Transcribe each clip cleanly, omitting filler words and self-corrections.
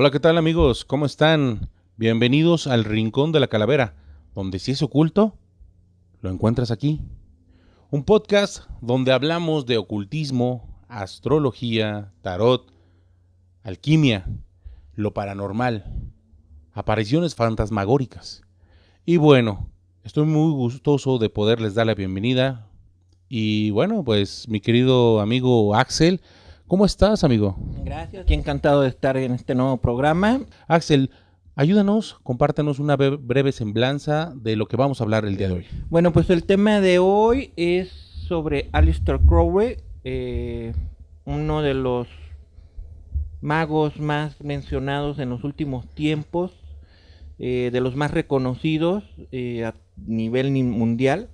Hola, ¿qué tal amigos? ¿Cómo están? Bienvenidos al Rincón de la Calavera, donde si es oculto, lo encuentras aquí. Un podcast donde hablamos de ocultismo, astrología, tarot, alquimia, lo paranormal, apariciones fantasmagóricas. Y bueno, estoy muy gustoso de poderles dar la bienvenida. Y bueno, pues mi querido amigo Axel, ¿cómo estás, amigo? Gracias, y encantado de estar en este nuevo programa. Axel, ayúdanos, compártanos una breve semblanza de lo que vamos a hablar el día de hoy. Bueno, pues el tema de hoy es sobre Aleister Crowley, uno de los magos más mencionados en los últimos tiempos, de los más reconocidos a nivel mundial.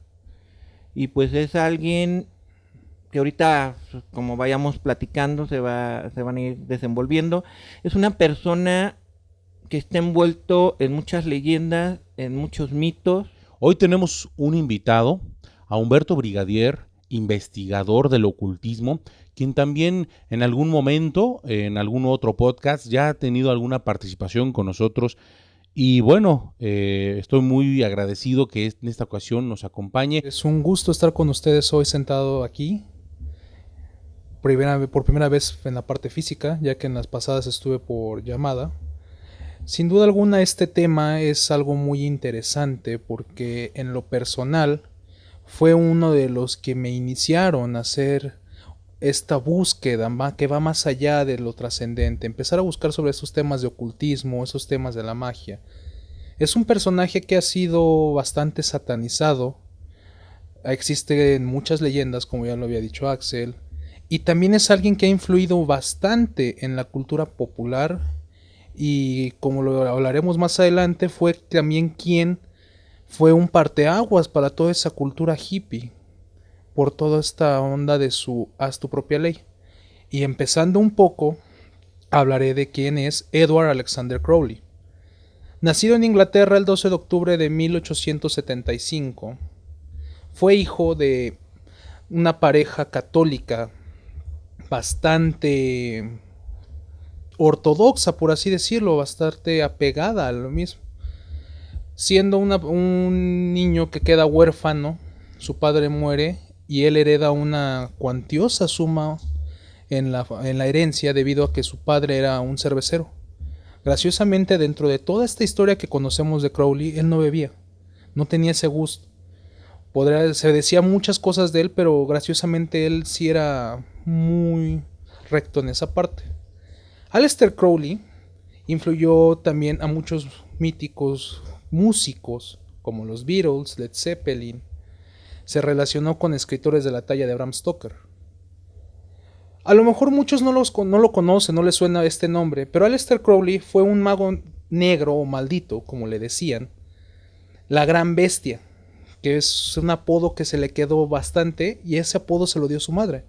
Y pues es alguien que ahorita, como vayamos platicando, se van a ir desenvolviendo. Es una persona que está envuelto en muchas leyendas, en muchos mitos. Hoy tenemos un invitado, a Humberto Brigadier, investigador del ocultismo, quien también en algún momento, en algún otro podcast, ya ha tenido alguna participación con nosotros. Y bueno, estoy muy agradecido que en esta ocasión nos acompañe. Es un gusto estar con ustedes hoy sentado aquí, por primera vez en la parte física, ya que en las pasadas estuve por llamada. Sin duda alguna este tema es algo muy interesante porque en lo personal fue uno de los que me iniciaron a hacer esta búsqueda que va más allá de lo trascendente, empezar a buscar sobre esos temas de ocultismo, esos temas de la magia. Es un personaje que ha sido bastante satanizado. Existen muchas leyendas, como ya lo había dicho Axel, y también es alguien que ha influido bastante en la cultura popular y, como lo hablaremos más adelante, fue también quien fue un parteaguas para toda esa cultura hippie por toda esta onda de su haz tu propia ley. Y empezando un poco, hablaré de quién es Edward Alexander Crowley. Nacido en Inglaterra el 12 de octubre de 1875, fue hijo de una pareja católica bastante ortodoxa, por así decirlo, bastante apegada a lo mismo. Siendo un niño que queda huérfano, su padre muere y él hereda una cuantiosa suma en la herencia debido a que su padre era un cervecero. Graciosamente, dentro de toda esta historia que conocemos de Crowley, él no bebía, no tenía ese gusto. Se decía muchas cosas de él, pero graciosamente él sí era muy recto en esa parte. Aleister Crowley influyó también a muchos míticos músicos como los Beatles, Led Zeppelin. Se relacionó con escritores de la talla de Bram Stoker. A lo mejor muchos no lo conocen, no les suena este nombre, pero Aleister Crowley fue un mago negro o maldito, como le decían, la gran bestia, que es un apodo que se le quedó bastante y ese apodo se lo dio su madre.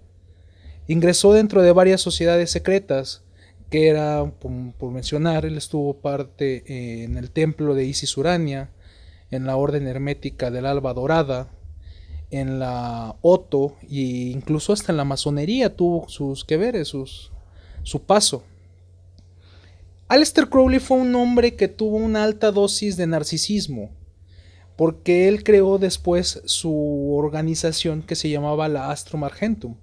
Ingresó dentro de varias sociedades secretas, que era, por mencionar, él estuvo parte en el templo de Isis Urania, en la orden hermética del Alba Dorada, en la Otto e incluso hasta en la masonería tuvo sus que veres, su paso. Aleister Crowley fue un hombre que tuvo una alta dosis de narcisismo, porque él creó después su organización que se llamaba la Astrum Argentum,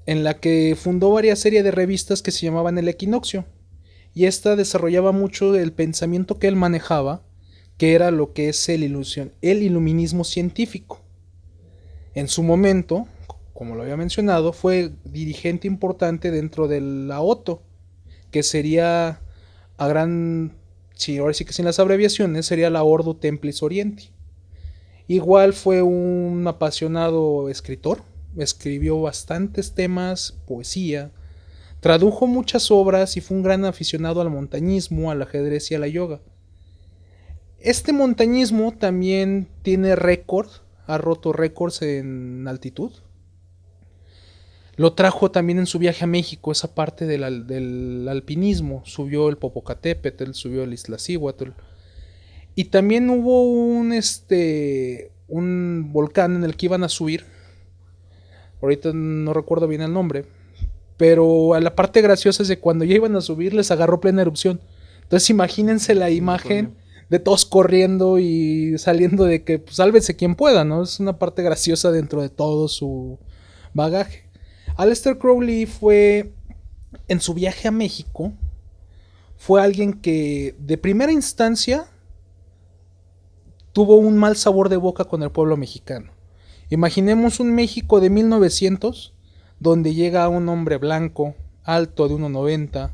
en la que fundó varias series de revistas que se llamaban El Equinoccio, y esta desarrollaba mucho el pensamiento que él manejaba, que era lo que es el iluminismo científico. En su momento, como lo había mencionado, fue dirigente importante dentro de la OTO, que sería a gran, sí, ahora sí que sin las abreviaciones, sería la Ordo Templis Orienti. Igual fue un apasionado escritor, escribió bastantes temas, poesía, tradujo muchas obras y fue un gran aficionado al montañismo, al ajedrez y a la yoga. Este montañismo también tiene récord, ha roto récords en altitud. Lo trajo también en su viaje a México, esa parte del alpinismo. Subió el Popocatépetl, subió el Iztaccíhuatl. Y también hubo un volcán en el que iban a subir. Ahorita no recuerdo bien el nombre. Pero a la parte graciosa es de cuando ya iban a subir les agarró plena erupción. Entonces imagínense la imagen de todos corriendo y saliendo de que pues, sálvese quien pueda, ¿no? Es una parte graciosa dentro de todo su bagaje. Aleister Crowley fue, en su viaje a México, fue alguien que de primera instancia tuvo un mal sabor de boca con el pueblo mexicano. Imaginemos un México de 1900, donde llega un hombre blanco, alto, de 1,90,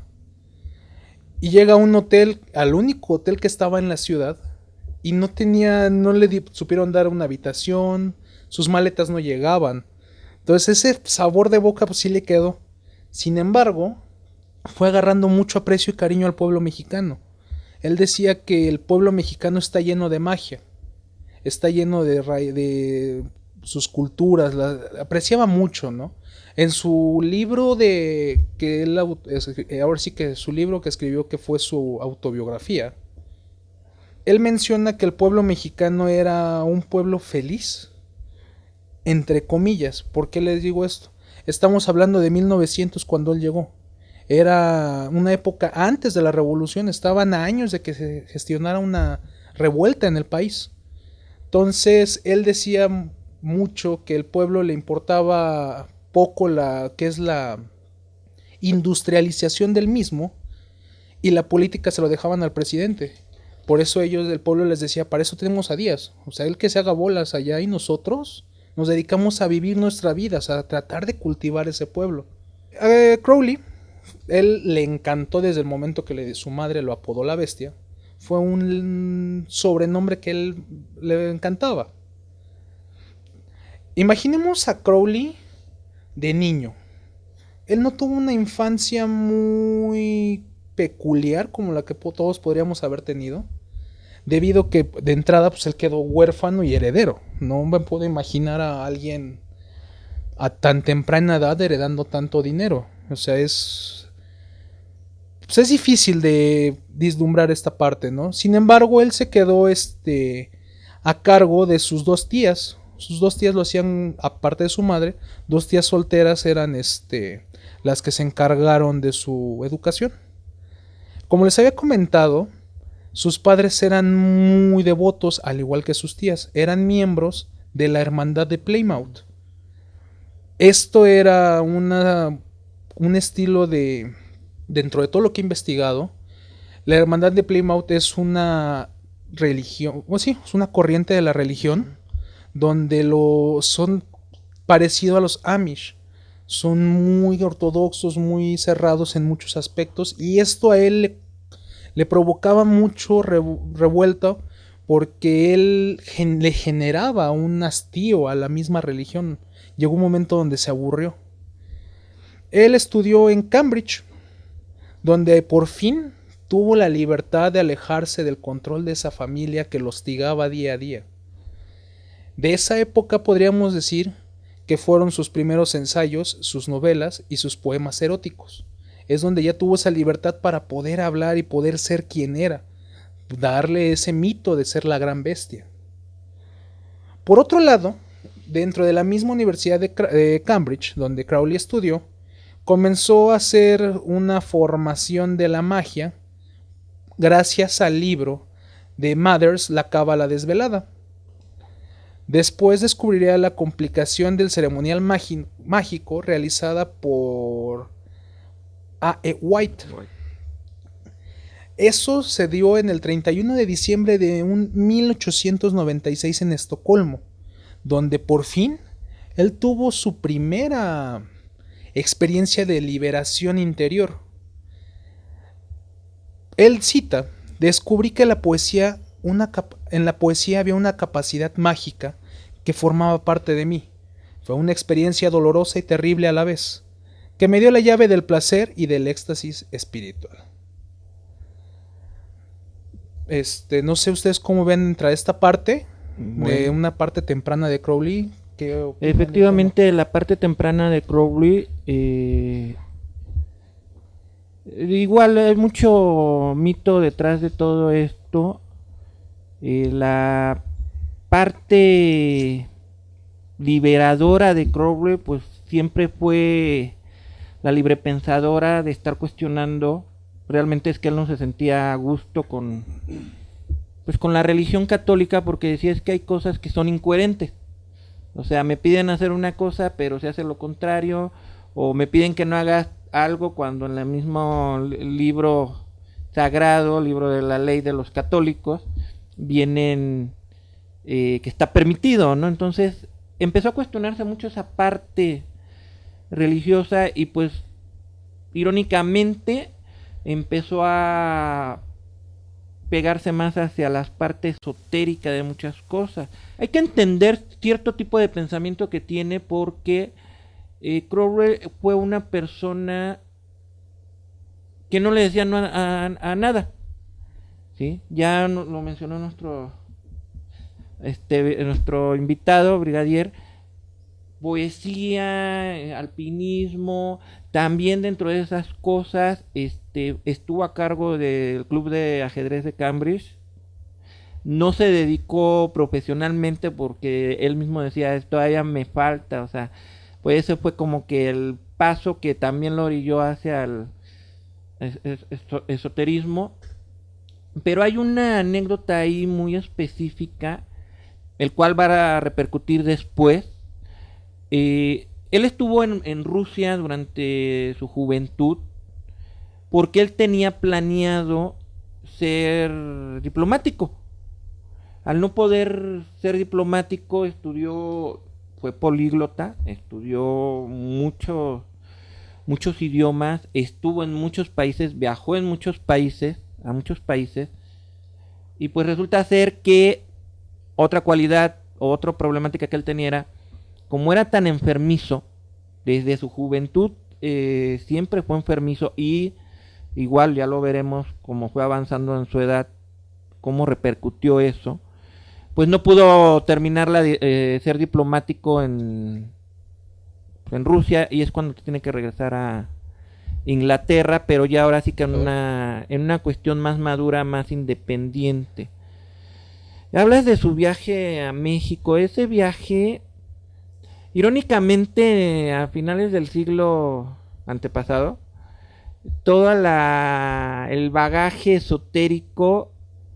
y llega a un hotel, al único hotel que estaba en la ciudad, y no le supieron dar una habitación, sus maletas no llegaban. Entonces ese sabor de boca pues sí le quedó. Sin embargo, fue agarrando mucho aprecio y cariño al pueblo mexicano. Él decía que el pueblo mexicano está lleno de magia, está lleno de sus culturas, apreciaba mucho, ¿no? En su libro ahora sí que su libro que escribió, que fue su autobiografía, él menciona que el pueblo mexicano era un pueblo feliz, entre comillas. ¿Por qué les digo esto? Estamos hablando de 1900 cuando él llegó. Era una época antes de la revolución, estaban a años de que se gestionara una revuelta en el país. Entonces él decía mucho que el pueblo le importaba poco la industrialización del mismo, y la política se lo dejaban al presidente. Por eso el pueblo les decía, para eso tenemos a Díaz, o sea, él que se haga bolas allá y nosotros nos dedicamos a vivir nuestra vida, o sea, a tratar de cultivar ese pueblo. Crowley, él le encantó desde el momento que su madre lo apodó la bestia. Fue un sobrenombre que él le encantaba. Imaginemos a Crowley de niño. Él no tuvo una infancia muy peculiar como la que todos podríamos haber tenido, debido que de entrada pues él quedó huérfano y heredero. No me puedo imaginar a alguien a tan temprana edad heredando tanto dinero. O sea, es difícil de vislumbrar esta parte, ¿no? Sin embargo, él se quedó a cargo de sus dos tías. Sus dos tías lo hacían, aparte de su madre, dos tías solteras eran las que se encargaron de su educación. Como les había comentado, sus padres eran muy devotos, al igual que sus tías. Eran miembros de la hermandad de Plymouth. Esto era un estilo de... Dentro de todo lo que he investigado, la hermandad de Plymouth es una religión, o sí, es una corriente de la religión, donde son parecido a los Amish. Son muy ortodoxos, muy cerrados en muchos aspectos, y esto a él le provocaba mucho revuelto, porque él le generaba un hastío a la misma religión. Llegó un momento donde se aburrió. Él estudió en Cambridge, donde por fin tuvo la libertad de alejarse del control de esa familia que lo hostigaba día a día. De esa época podríamos decir que fueron sus primeros ensayos, sus novelas y sus poemas eróticos. Es donde ya tuvo esa libertad para poder hablar y poder ser quien era, darle ese mito de ser la gran bestia. Por otro lado, dentro de la misma universidad de Cambridge, donde Crowley estudió, comenzó a hacer una formación de la magia gracias al libro de Mathers, La Cábala Desvelada. Después descubriría la complicación del ceremonial mágico realizada por A.E. White. Eso se dio en el 31 de diciembre de 1896 en Estocolmo, donde por fin él tuvo su primera experiencia de liberación interior. Él cita: descubrí que en la poesía había una capacidad mágica que formaba parte de mí. Fue una experiencia dolorosa y terrible a la vez, que me dio la llave del placer y del éxtasis espiritual. No sé ustedes cómo ven entre esta parte, de una parte temprana de Crowley. Efectivamente, la parte temprana de Crowley, igual hay mucho mito detrás de todo esto. La parte liberadora de Crowley pues siempre fue la librepensadora, de estar cuestionando. Realmente es que él no se sentía a gusto pues con la religión católica, porque decía es que hay cosas que son incoherentes. O sea, me piden hacer una cosa, pero se hace lo contrario, o me piden que no hagas algo cuando en el mismo libro sagrado, libro de la ley de los católicos, vienen que está permitido, ¿no? Entonces empezó a cuestionarse mucho esa parte religiosa y pues irónicamente empezó a pegarse más hacia las partes esotéricas de muchas cosas. Hay que entender cierto tipo de pensamiento que tiene, porque Crowley fue una persona que no le decía no a nada, ¿sí? Ya lo mencionó nuestro invitado, Brigadier. Poesía, alpinismo, también dentro de esas cosas estuvo a cargo del club de ajedrez de Cambridge. No se dedicó profesionalmente porque él mismo decía, todavía me falta, o sea, pues ese fue como que el paso que también lo orilló hacia el esoterismo. Pero hay una anécdota ahí muy específica, el cual va a repercutir después. Él estuvo en Rusia durante su juventud porque él tenía planeado ser diplomático. Al no poder ser diplomático, fue políglota, estudió muchos idiomas, estuvo en muchos países, viajó a muchos países, y pues resulta ser que otra cualidad o otra problemática que él tenía era, como era tan enfermizo, desde su juventud siempre fue enfermizo, y igual ya lo veremos como fue avanzando en su edad, cómo repercutió eso, pues no pudo terminar ser diplomático en Rusia, y es cuando tiene que regresar a Inglaterra, pero ya ahora sí que en una cuestión más madura, más independiente. Hablas de su viaje a México. Ese viaje, irónicamente, a finales del siglo antepasado, todo el bagaje esotérico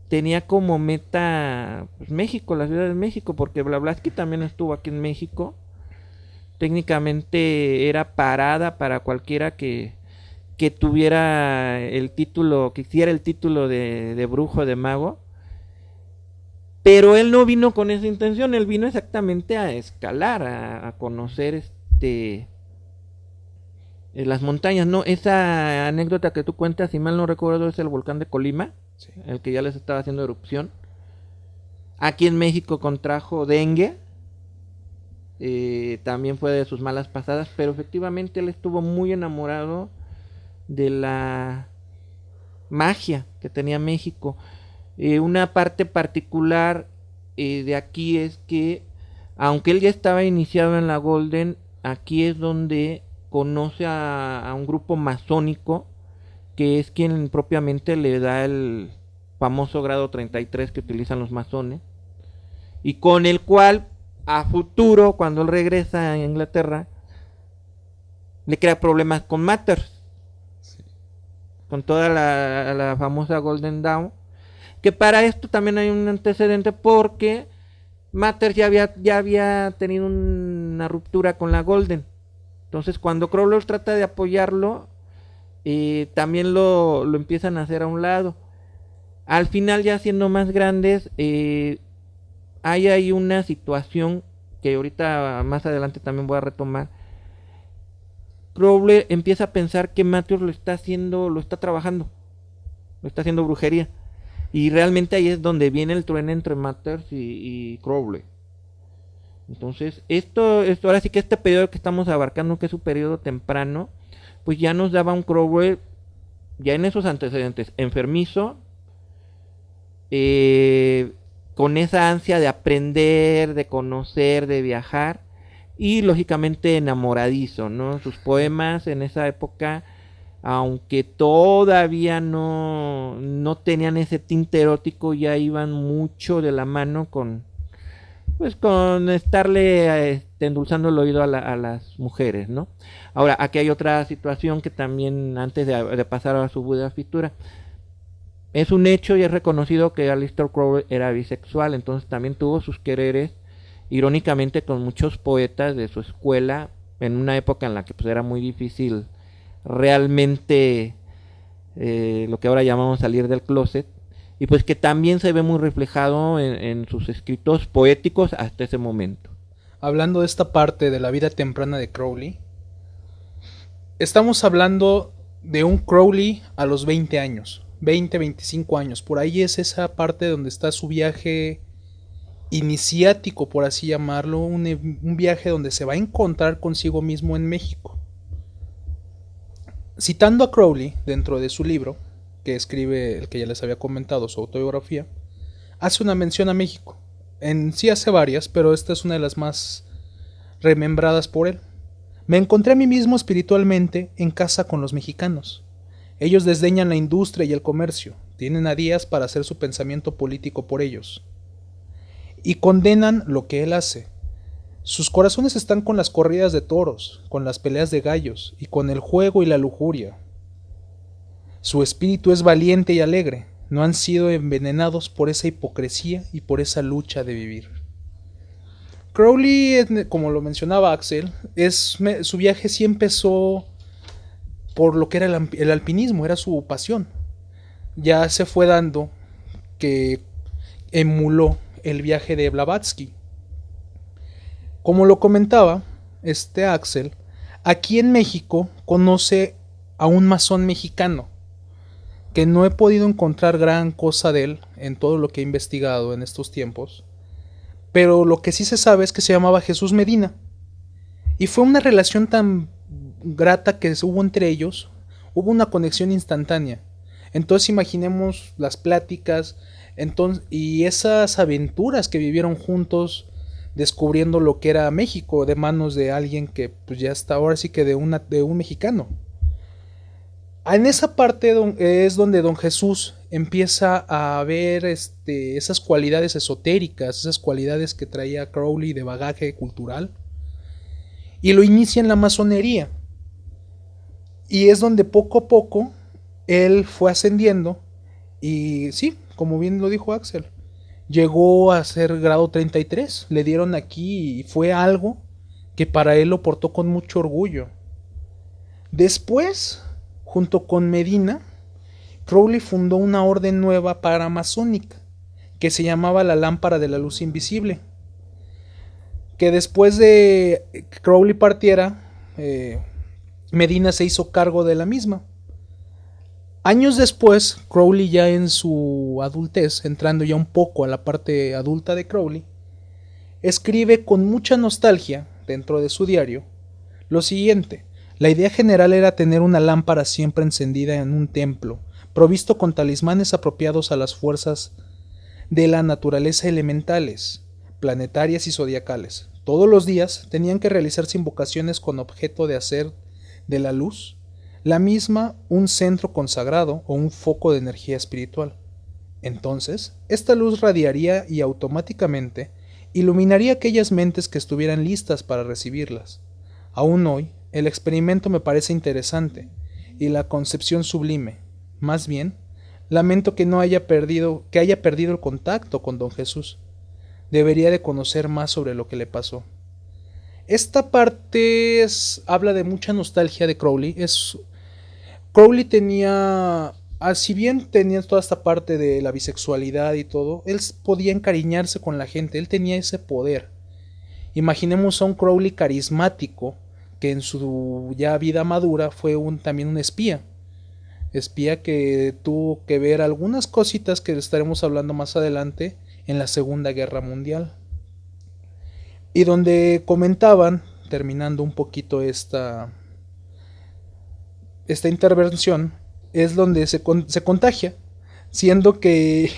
tenía como meta pues, México, la Ciudad de México, porque Blavatsky también estuvo aquí en México. Técnicamente era parada para cualquiera que tuviera el título, que hiciera el título de brujo, de mago. Pero él no vino con esa intención, él vino exactamente a escalar, a conocer las montañas, ¿no? Esa anécdota que tú cuentas, si mal no recuerdo, es el volcán de Colima, sí, el que ya les estaba haciendo erupción. Aquí en México contrajo dengue, también fue de sus malas pasadas, pero efectivamente él estuvo muy enamorado de la magia que tenía México. Una parte particular de aquí es que, aunque él ya estaba iniciado en la Golden, aquí es donde conoce a un grupo masónico, que es quien propiamente le da el famoso grado 33 que utilizan los masones, y con el cual a futuro, cuando él regresa a Inglaterra, le crea problemas con Matters, sí, con toda la famosa Golden Dawn. Que para esto también hay un antecedente, porque Matters ya había tenido una ruptura con la Golden. Entonces cuando Crowley trata de apoyarlo, también lo empiezan a hacer a un lado. Al final, ya siendo más grandes, hay ahí una situación que ahorita más adelante también voy a retomar. Crowley empieza a pensar que Matters lo está haciendo brujería. Y realmente ahí es donde viene el trueno entre Matters y Crowley. Entonces, esto ahora sí que este periodo que estamos abarcando, que es un periodo temprano, pues ya nos daba un Crowley, ya en esos antecedentes, enfermizo, con esa ansia de aprender, de conocer, de viajar, y lógicamente enamoradizo, ¿no? Sus poemas en esa época, aunque todavía no tenían ese tinte erótico, ya iban mucho de la mano con pues con estarle endulzando el oído a las mujeres, ¿no? Ahora, aquí hay otra situación que también, antes de pasar a su Buda escritura, es un hecho y es reconocido que Aleister Crowley era bisexual, entonces también tuvo sus quereres, irónicamente, con muchos poetas de su escuela, en una época en la que pues, era muy difícil realmente lo que ahora llamamos salir del closet, y pues que también se ve muy reflejado en sus escritos poéticos hasta ese momento. Hablando de esta parte de la vida temprana de Crowley, estamos hablando de un Crowley a los 20 años, 20, 25 años. Por ahí es esa parte donde está su viaje iniciático, por así llamarlo, un viaje donde se va a encontrar consigo mismo en México. Citando a Crowley dentro de su libro, que escribe el que ya les había comentado, su autobiografía, hace una mención a México. En sí hace varias, pero esta es una de las más remembradas por él. Me encontré a mí mismo espiritualmente en casa con los mexicanos. Ellos desdeñan la industria y el comercio, tienen a Díaz para hacer su pensamiento político por ellos, y condenan lo que él hace. Sus corazones están con las corridas de toros, con las peleas de gallos y con el juego y la lujuria. Su espíritu es valiente y alegre, no han sido envenenados por esa hipocresía y por esa lucha de vivir. Crowley, como lo mencionaba Axel, su viaje sí empezó por lo que era el alpinismo, era su pasión. Ya se fue dando que emuló el viaje de Blavatsky. Como lo comentaba Axel, aquí en México conoce a un masón mexicano, que no he podido encontrar gran cosa de él en todo lo que he investigado en estos tiempos, pero lo que sí se sabe es que se llamaba Jesús Medina, y fue una relación tan grata que hubo entre ellos, hubo una conexión instantánea. Entonces imaginemos las pláticas y esas aventuras que vivieron juntos, descubriendo lo que era México de manos de alguien que pues ya está ahora sí que de un mexicano. En esa parte es donde don Jesús empieza a ver esas cualidades esotéricas, esas cualidades que traía Crowley de bagaje cultural, y lo inicia en la masonería. Y es donde poco a poco él fue ascendiendo, y sí, como bien lo dijo Axel, llegó a ser grado 33, le dieron aquí y fue algo que para él lo portó con mucho orgullo. Después, junto con Medina, Crowley fundó una orden nueva paramasónica que se llamaba la Lámpara de la Luz Invisible, que después de que Crowley partiera, Medina se hizo cargo de la misma. Años después, Crowley ya en su adultez, entrando ya un poco a la parte adulta de Crowley, escribe con mucha nostalgia, dentro de su diario, lo siguiente: la idea general era tener una lámpara siempre encendida en un templo, provisto con talismanes apropiados a las fuerzas de la naturaleza elementales, planetarias y zodiacales. Todos los días tenían que realizarse invocaciones con objeto de hacer de la luz la misma un centro consagrado o un foco de energía espiritual. Entonces, esta luz radiaría y automáticamente iluminaría aquellas mentes que estuvieran listas para recibirlas. Aún hoy, el experimento me parece interesante y la concepción sublime. Más bien, lamento que haya perdido el contacto con don Jesús. Debería de conocer más sobre lo que le pasó. Esta parte habla de mucha nostalgia de Crowley. Crowley tenía, si bien tenía toda esta parte de la bisexualidad y todo, él podía encariñarse con la gente, él tenía ese poder. Imaginemos a un Crowley carismático que en su ya vida madura fue también un espía que tuvo que ver algunas cositas que estaremos hablando más adelante en la Segunda Guerra Mundial, y donde comentaban, terminando un poquito esta intervención, es donde se contagia, siendo que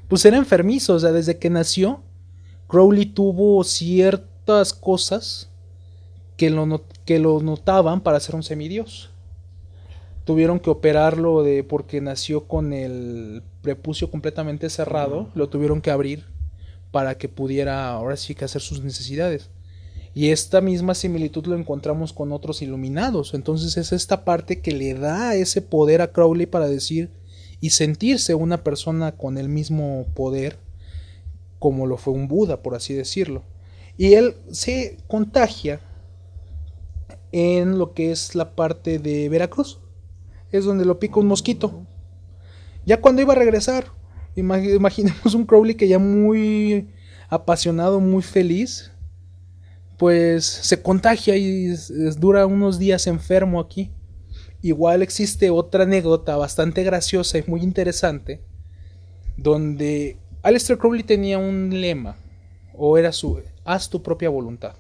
pues era enfermizo. O sea, desde que nació Crowley tuvo ciertas cosas que lo notaban para ser un semidios. Tuvieron que operarlo porque nació con el prepucio completamente cerrado, lo tuvieron que abrir para que pudiera ahora sí que hacer sus necesidades. Y esta misma similitud lo encontramos con otros iluminados. Entonces es esta parte que le da ese poder a Crowley para decir y sentirse una persona con el mismo poder como lo fue un Buda, por así decirlo. Y él se contagia en lo que es la parte de Veracruz. Es donde lo pica un mosquito. Ya cuando iba a regresar, imaginemos un Crowley que ya muy apasionado, muy feliz, pues se contagia y dura unos días enfermo aquí. Igual existe otra anécdota bastante graciosa y muy interesante, donde Aleister Crowley tenía un lema, o era su haz tu propia voluntad.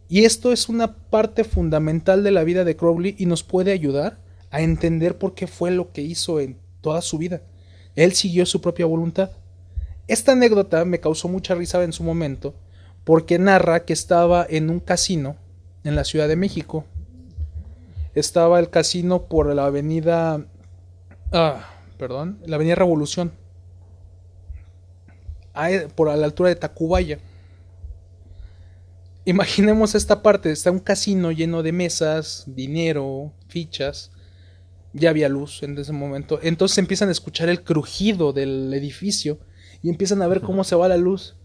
Y esto es una parte fundamental de la vida de Crowley y nos puede ayudar a entender por qué fue lo que hizo en toda su vida. Él siguió su propia voluntad. Esta anécdota me causó mucha risa en su momento, porque narra que estaba en un casino en la Ciudad de México. Estaba el casino por la avenida la avenida Revolución, por a la altura de Tacubaya. Imaginemos esta parte, está un casino lleno de mesas, dinero, fichas. Ya había luz en ese momento. Entonces empiezan a escuchar el crujido del edificio y empiezan a ver cómo se va la luz.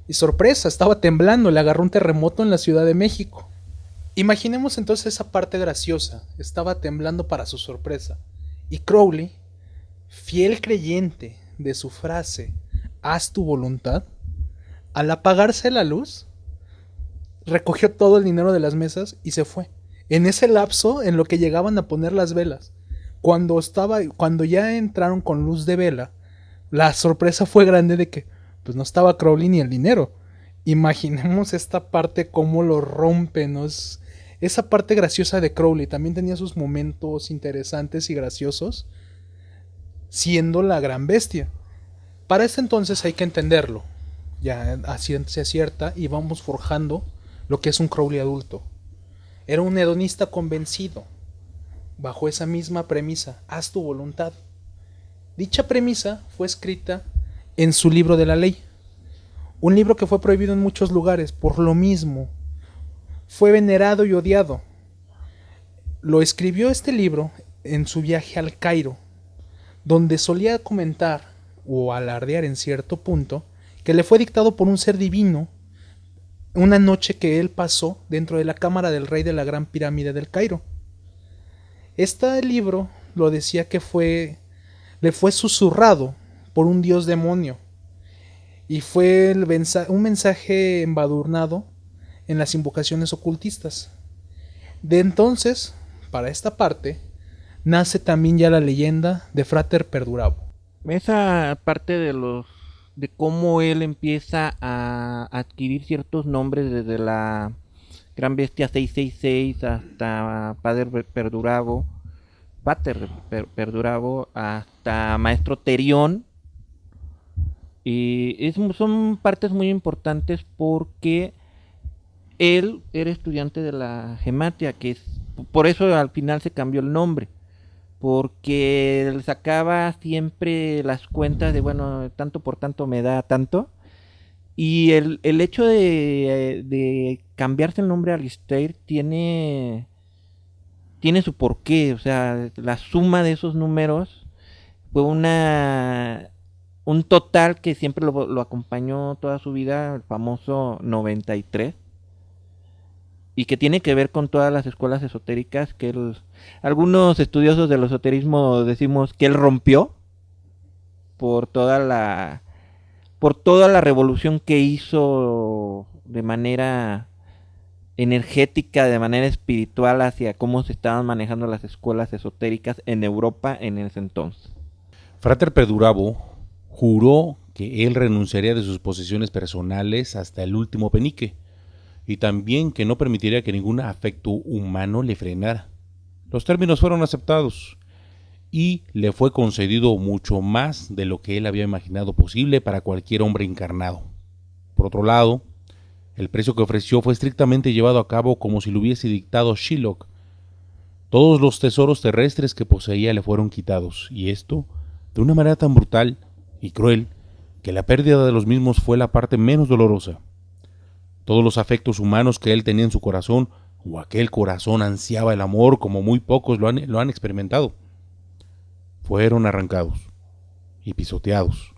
Y sorpresa, estaba temblando, le agarró un terremoto en la Ciudad de México. Imaginemos entonces esa parte graciosa, estaba temblando para su sorpresa. Y Crowley, fiel creyente de su frase, haz tu voluntad, al apagarse la luz, recogió todo el dinero de las mesas y se fue. En ese lapso, en lo que llegaban a poner las velas, cuando ya entraron con luz de vela, la sorpresa fue grande de que pues no estaba Crowley ni el dinero. Imaginemos esta parte cómo lo rompe, ¿no? Esa parte graciosa de Crowley también tenía sus momentos interesantes y graciosos, siendo la gran bestia. Para este entonces hay que entenderlo, ya a ciencia cierta, y vamos forjando lo que es un Crowley adulto. Era un hedonista convencido, bajo esa misma premisa, haz tu voluntad. Dicha premisa fue escrita en su libro de la ley, un libro que fue prohibido en muchos lugares, por lo mismo, fue venerado y odiado. Lo escribió este libro en su viaje al Cairo, donde solía comentar, o alardear en cierto punto, que le fue dictado por un ser divino, una noche que él pasó dentro de la cámara del rey de la Gran Pirámide del Cairo. Este libro lo decía que le fue susurrado por un dios demonio, y fue un mensaje embadurnado en las invocaciones ocultistas. De entonces, para esta parte, nace también ya la leyenda de Frater Perdurabo. Esa parte de cómo él empieza a adquirir ciertos nombres, desde la Gran Bestia 666 hasta Pater Perdurabo, hasta Maestro Terión. Y son partes muy importantes porque él era estudiante de la Gematia, por eso al final se cambió el nombre, porque él sacaba siempre las cuentas de, bueno, tanto por tanto me da tanto. Y el hecho de cambiarse el nombre a Aleister tiene su porqué. O sea, la suma de esos números fue un total que siempre lo acompañó toda su vida, el famoso 93, y que tiene que ver con todas las escuelas esotéricas que algunos estudiosos del esoterismo decimos que él rompió por toda la revolución que hizo de manera energética, de manera espiritual, hacia cómo se estaban manejando las escuelas esotéricas en Europa en ese entonces. Frater Perdurabo juró que él renunciaría de sus posesiones personales hasta el último penique, y también que no permitiría que ningún afecto humano le frenara. Los términos fueron aceptados, y le fue concedido mucho más de lo que él había imaginado posible para cualquier hombre encarnado. Por otro lado, el precio que ofreció fue estrictamente llevado a cabo como si lo hubiese dictado Shylock. Todos los tesoros terrestres que poseía le fueron quitados, y esto de una manera tan brutal y cruel que la pérdida de los mismos fue la parte menos dolorosa. Todos los afectos humanos que él tenía en su corazón, o aquel corazón ansiaba el amor como muy pocos lo han experimentado, fueron arrancados y pisoteados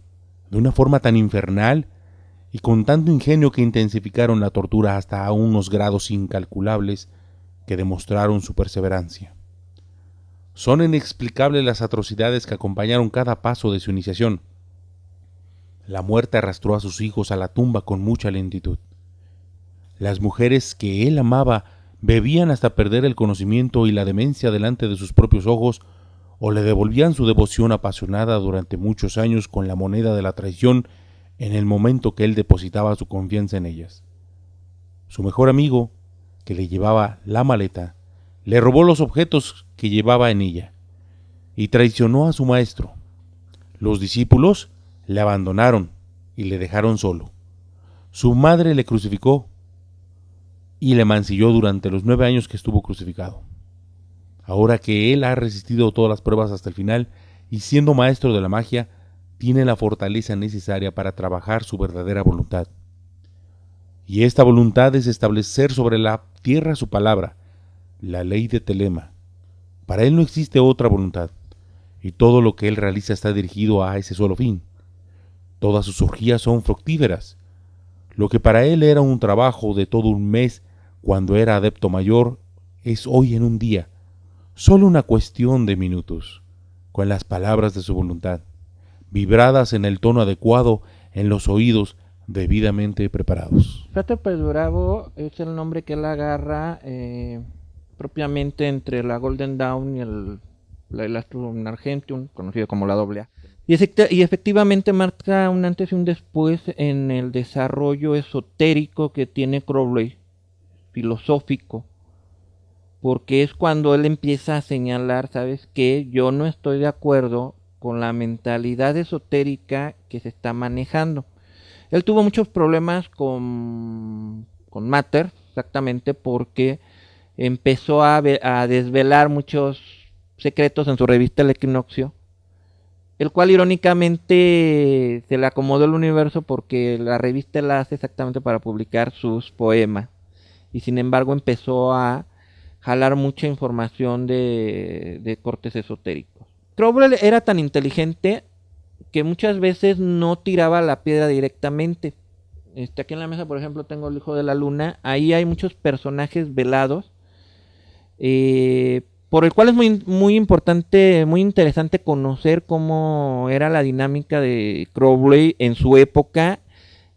de una forma tan infernal y con tanto ingenio que intensificaron la tortura hasta a unos grados incalculables que demostraron su perseverancia. Son inexplicables las atrocidades que acompañaron cada paso de su iniciación. La muerte arrastró a sus hijos a la tumba con mucha lentitud. Las mujeres que él amaba bebían hasta perder el conocimiento y la demencia delante de sus propios ojos, o le devolvían su devoción apasionada durante muchos años con la moneda de la traición en el momento que él depositaba su confianza en ellas. Su mejor amigo, que le llevaba la maleta, le robó los objetos que llevaba en ella y traicionó a su maestro. Los discípulos le abandonaron y le dejaron solo. Su madre le crucificó y le mancilló durante los 9 años que estuvo crucificado. Ahora que él ha resistido todas las pruebas hasta el final y siendo maestro de la magia, tiene la fortaleza necesaria para trabajar su verdadera voluntad. Y esta voluntad es establecer sobre la tierra su palabra, la ley de Telema. Para él no existe otra voluntad, y todo lo que él realiza está dirigido a ese solo fin. Todas sus orgías son fructíferas. Lo que para él era un trabajo de todo un mes cuando era adepto mayor, es hoy en un día, solo una cuestión de minutos, con las palabras de su voluntad, vibradas en el tono adecuado en los oídos debidamente preparados. Frater Bravo es el nombre que él agarra propiamente entre la Golden Dawn y el Astrum Argentium, conocido como la AA. Y efectivamente marca un antes y un después en el desarrollo esotérico que tiene Crowley, filosófico, porque es cuando él empieza a señalar, ¿sabes qué? Yo no estoy de acuerdo con la mentalidad esotérica que se está manejando. Él tuvo muchos problemas con Matter, exactamente porque empezó a desvelar muchos secretos en su revista El Equinoccio, el cual irónicamente se le acomodó el universo porque la revista la hace exactamente para publicar sus poemas, y sin embargo empezó a jalar mucha información de cortes esotéricos. Crowley era tan inteligente que muchas veces no tiraba la piedra directamente. Aquí en la mesa, por ejemplo, tengo el Hijo de la Luna. Ahí hay muchos personajes velados, por el cual es muy importante, muy interesante conocer cómo era la dinámica de Crowley en su época,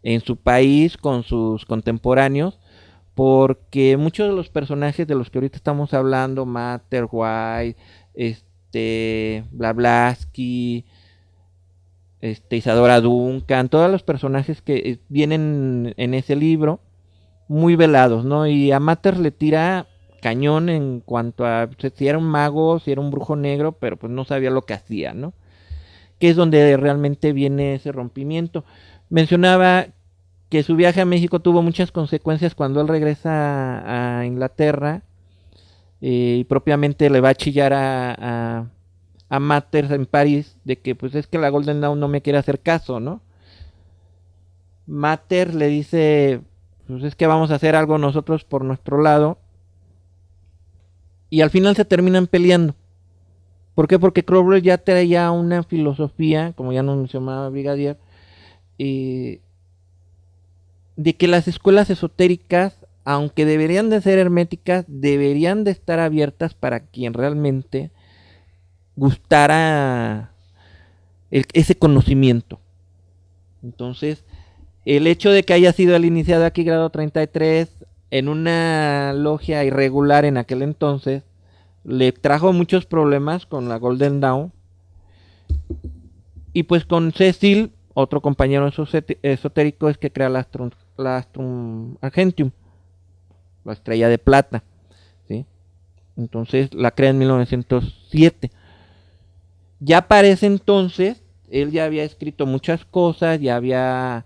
en su país, con sus contemporáneos, porque muchos de los personajes de los que ahorita estamos hablando, Matter, White, Blavatsky, Isadora Duncan, todos los personajes que vienen en ese libro, muy velados, ¿no? Y a Matter le tira cañón en cuanto a si era un mago, si era un brujo negro, pero pues no sabía lo que hacía, ¿no? Que es donde realmente viene ese rompimiento. Mencionaba que su viaje a México tuvo muchas consecuencias cuando él regresa a Inglaterra, y propiamente le va a chillar a Matter en París de que pues es que la Golden Dawn no me quiere hacer caso, ¿no? Matter le dice, pues es que vamos a hacer algo nosotros por nuestro lado, y al final se terminan peleando. ¿Por qué? Porque Crowley ya traía una filosofía, como ya nos mencionaba Brigadier, de que las escuelas esotéricas, aunque deberían de ser herméticas, deberían de estar abiertas para quien realmente gustara ese conocimiento. Entonces, el hecho de que haya sido el iniciado aquí grado 33 en una logia irregular en aquel entonces, le trajo muchos problemas con la Golden Dawn, y pues con Cecil, otro compañero esotérico, es que crea la Astrum Argentium, la estrella de plata, ¿sí? Entonces la crea en 1907. Ya para ese entonces, él ya había escrito muchas cosas, ya había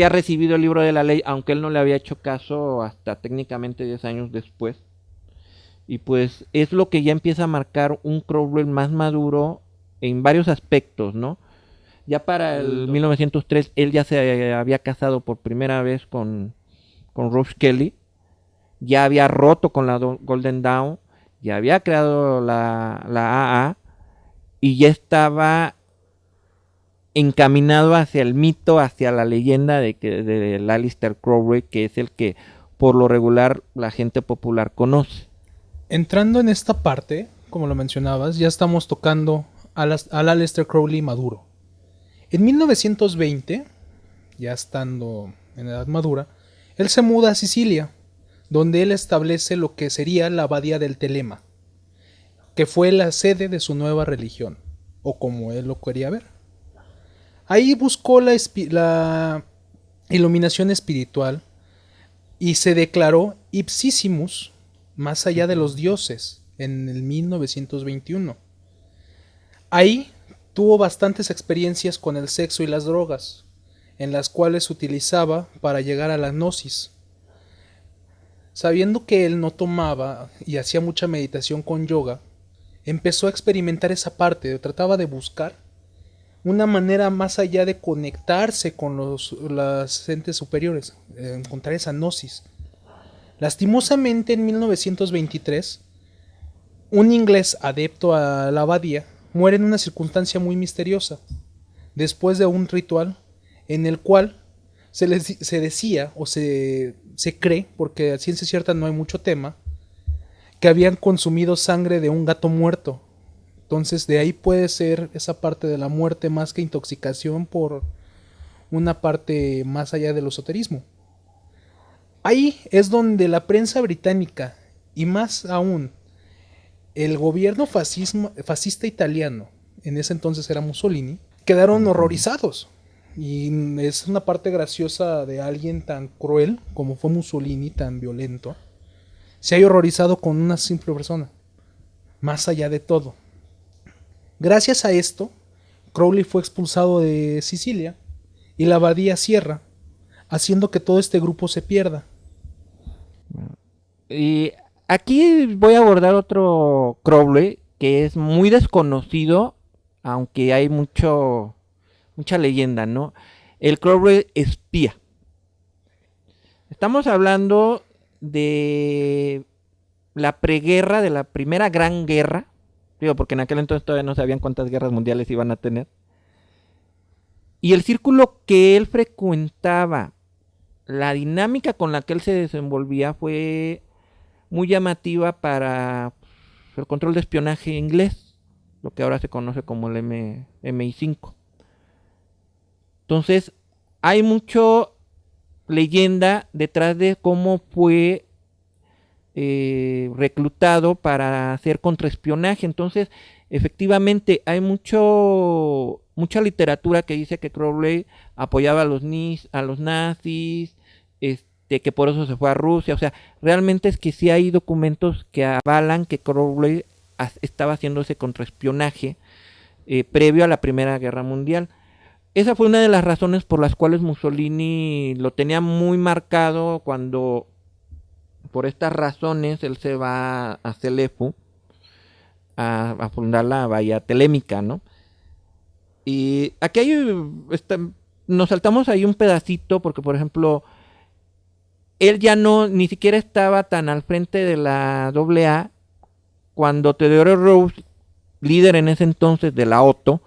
recibido el libro de la ley, aunque él no le había hecho caso hasta técnicamente 10 años después. Y pues es lo que ya empieza a marcar un Crowley más maduro en varios aspectos, ¿no? Ya para el 1903 él ya se había casado por primera vez con Rose Kelly, ya había roto con la Golden Dawn, ya había creado la AA y ya estaba encaminado hacia el mito, hacia la leyenda de Aleister Crowley, que es el que por lo regular la gente popular conoce. Entrando en esta parte, como lo mencionabas, ya estamos tocando al Aleister Crowley maduro. En 1920, ya estando en edad madura, él se muda a Sicilia, donde él establece lo que sería la abadía del Telema, que fue la sede de su nueva religión, o como él lo quería ver. Ahí buscó la iluminación espiritual y se declaró ipsissimus, más allá de los dioses, en el 1921. Ahí tuvo bastantes experiencias con el sexo y las drogas, en las cuales utilizaba para llegar a la gnosis. Sabiendo que él no tomaba y hacía mucha meditación con yoga, empezó a experimentar esa parte, trataba de buscar una manera más allá de conectarse con las entes superiores, encontrar esa gnosis. Lastimosamente en 1923, un inglés adepto a la abadía muere en una circunstancia muy misteriosa, después de un ritual en el cual se decía, o se cree, porque a ciencia cierta no hay mucho tema, que habían consumido sangre de un gato muerto. Entonces de ahí puede ser esa parte de la muerte más que intoxicación por una parte más allá del esoterismo. Ahí es donde la prensa británica y más aún el gobierno fascista italiano, en ese entonces era Mussolini, quedaron horrorizados. Y es una parte graciosa de alguien tan cruel como fue Mussolini, tan violento, se haya horrorizado con una simple persona, más allá de todo. Gracias a esto, Crowley fue expulsado de Sicilia y la abadía cierra, haciendo que todo este grupo se pierda. Y aquí voy a abordar otro Crowley que es muy desconocido, aunque hay mucha leyenda, ¿no? El Crowley espía. Estamos hablando de la preguerra, de la primera gran guerra. Digo, porque en aquel entonces todavía no sabían cuántas guerras mundiales iban a tener. Y el círculo que él frecuentaba, la dinámica con la que él se desenvolvía fue muy llamativa para el control de espionaje inglés, lo que ahora se conoce como el MI5. Entonces, hay mucho leyenda detrás de cómo fue reclutado para hacer contraespionaje. Entonces, efectivamente, hay mucha literatura que dice que Crowley apoyaba a los nazis, que por eso se fue a Rusia. O sea, realmente es que sí hay documentos que avalan que Crowley estaba haciendo ese contraespionaje previo a la Primera Guerra Mundial. Esa fue una de las razones por las cuales Mussolini lo tenía muy marcado cuando, por estas razones, él se va a Celefu a fundar la Bahía Telémica, ¿no? Y aquí nos saltamos ahí un pedacito porque, por ejemplo, él ya ni siquiera estaba tan al frente de la AA cuando Theodore Roosevelt, líder en ese entonces de la OTO,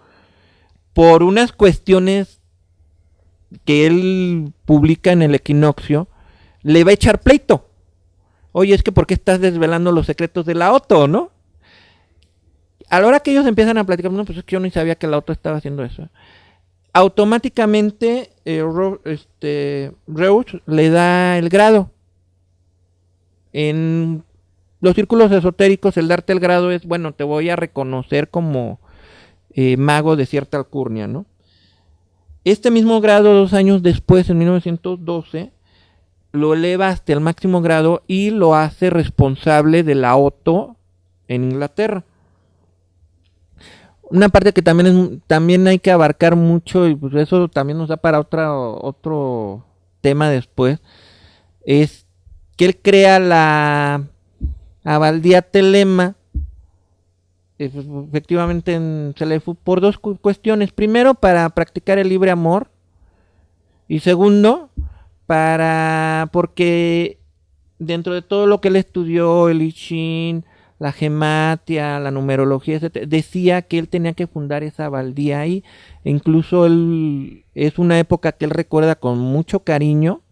por unas cuestiones que él publica en el Equinoccio, le va a echar pleito. Oye, es que ¿por qué estás desvelando los secretos de la OTO, no? A la hora que ellos empiezan a platicar, no, pues es que yo ni sabía que la OTO estaba haciendo eso. Automáticamente Reuss le da el grado. En los círculos esotéricos, el darte el grado es, bueno, te voy a reconocer como mago de cierta alcurnia, ¿no? Este mismo grado, 2 años después, en 1912, lo eleva hasta el máximo grado y lo hace responsable de la OTO en Inglaterra. Una parte que también hay que abarcar mucho, y pues eso también nos da para otro tema después, es que él crea la Abadía Telema efectivamente se le fue por dos cuestiones. Primero, para practicar el libre amor. Y segundo, porque dentro de todo lo que él estudió, el I Ching, la gematia, la numerología, etc., decía que él tenía que fundar esa baldía ahí. E incluso es una época que él recuerda con mucho cariño.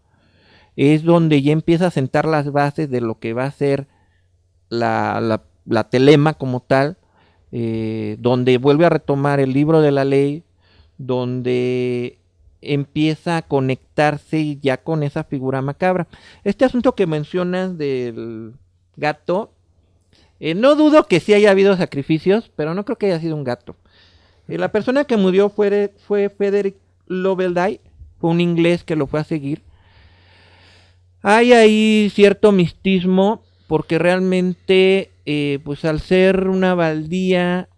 Es donde ya empieza a sentar las bases de lo que va a ser la telema como tal, donde vuelve a retomar el libro de la ley, donde empieza a conectarse ya con esa figura macabra. Este asunto que mencionas del gato, no dudo que sí haya habido sacrificios, pero no creo que haya sido un gato. La persona que murió fue Frederick Loveday, fue un inglés que lo fue a seguir. Hay ahí cierto misticismo, porque realmente, pues al ser una baldía,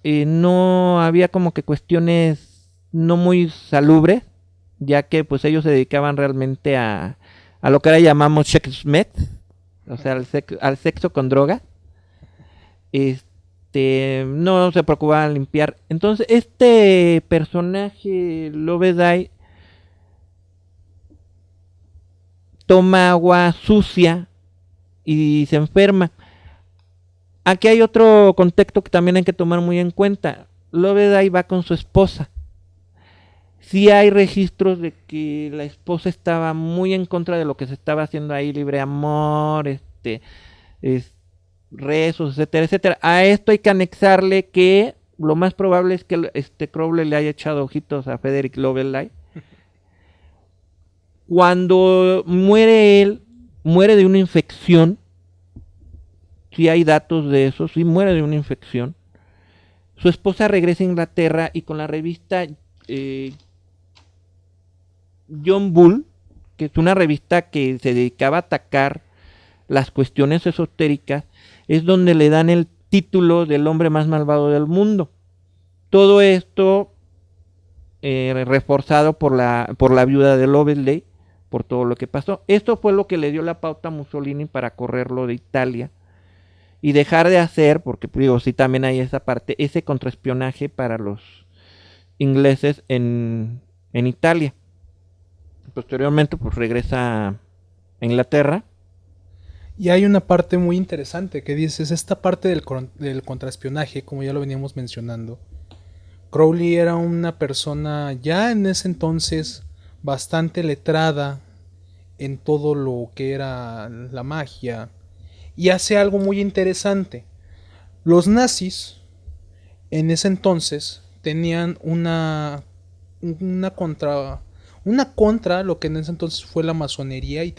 no había como que cuestiones no muy salubres, ya que pues ellos se dedicaban realmente a lo que ahora llamamos sex-med, o sea, al sexo con droga. No se preocupaban limpiar. Entonces, este personaje, Loveday, toma agua sucia y se enferma. Aquí hay otro contexto que también hay que tomar muy en cuenta. Loveday va con su esposa. Sí hay registros de que la esposa estaba muy en contra de lo que se estaba haciendo ahí, libre amor, rezos, etcétera, etcétera. A esto hay que anexarle que lo más probable es que Crowley le haya echado ojitos a Frederick Loveday. Cuando muere él, muere de una infección. Sí hay datos de eso, sí muere de una infección. Su esposa regresa a Inglaterra y con la revista John Bull, que es una revista que se dedicaba a atacar las cuestiones esotéricas, es donde le dan el título del hombre más malvado del mundo. Todo esto reforzado por la viuda de Loveday, por todo lo que pasó. Esto fue lo que le dio la pauta a Mussolini para correrlo de Italia y dejar de hacer, porque digo, sí también hay esa parte, ese contraespionaje para los ingleses en Italia. Posteriormente pues regresa a Inglaterra. Y hay una parte muy interesante que dices, esta parte del contraespionaje, como ya lo veníamos mencionando. Crowley era una persona ya en ese entonces bastante letrada en todo lo que era la magia, y hace algo muy interesante. Los nazis en ese entonces tenían una contra lo que en ese entonces fue la masonería, y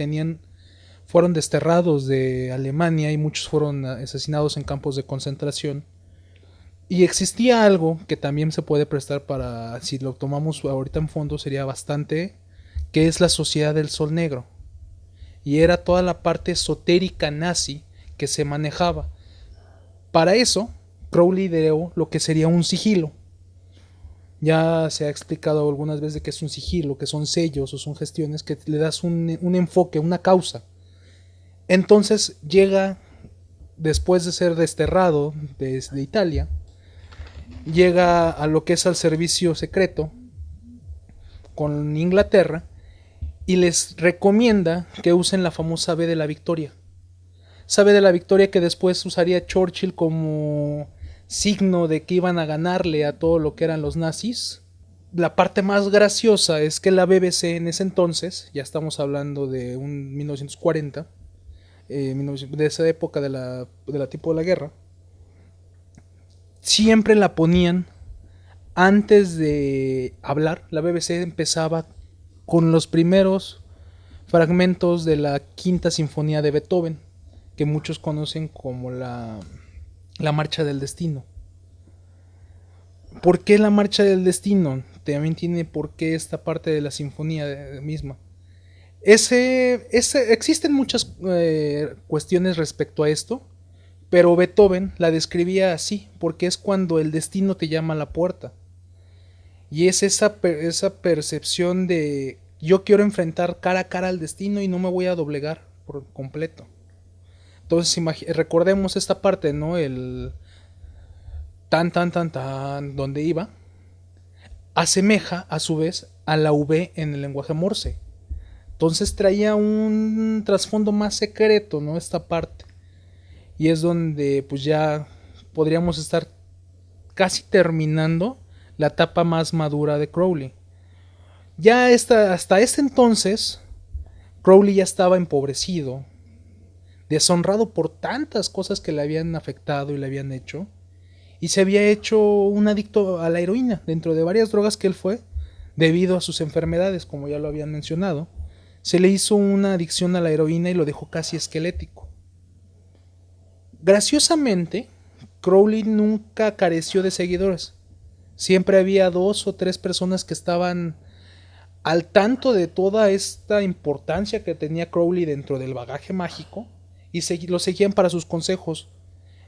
fueron desterrados de Alemania y muchos fueron asesinados en campos de concentración. Y existía algo que también se puede prestar para, si lo tomamos ahorita en fondo, sería bastante, que es la Sociedad del Sol Negro. Y era toda la parte esotérica nazi que se manejaba. Para eso, Crowley ideó lo que sería un sigilo. Ya se ha explicado algunas veces de que es un sigilo, que son sellos o son gestiones que le das un enfoque, una causa. Entonces llega, después de ser desterrado desde Italia, llega a lo que es al servicio secreto con Inglaterra y les recomienda que usen la famosa B de la Victoria. Esa B de la Victoria que después usaría Churchill como signo de que iban a ganarle a todo lo que eran los nazis. La parte más graciosa es que la BBC en ese entonces, ya estamos hablando de un 1940, de esa época de la tipo de la guerra, siempre la ponían antes de hablar. La BBC empezaba con los primeros fragmentos de la Quinta Sinfonía de Beethoven, que muchos conocen como la Marcha del Destino. ¿Por qué la Marcha del Destino? También tiene por qué esta parte de la sinfonía misma. Existen muchas cuestiones respecto a esto, pero Beethoven la describía así, porque es cuando el destino te llama a la puerta. Y es esa percepción de yo quiero enfrentar cara a cara al destino y no me voy a doblegar por completo. Entonces recordemos esta parte, ¿no? donde iba, asemeja a su vez a la V en el lenguaje Morse. Entonces traía un trasfondo más secreto, ¿no? Esta parte. Y es donde pues ya podríamos estar casi terminando la etapa más madura de Crowley. Ya hasta este entonces, Crowley ya estaba empobrecido, deshonrado por tantas cosas que le habían afectado y le habían hecho, y se había hecho un adicto a la heroína, dentro de varias drogas que él fue, debido a sus enfermedades, como ya lo habían mencionado. Se le hizo una adicción a la heroína y lo dejó casi esquelético. Graciosamente, Crowley nunca careció de seguidores. Siempre había 2 o 3 personas que estaban al tanto de toda esta importancia que tenía Crowley dentro del bagaje mágico y lo seguían para sus consejos.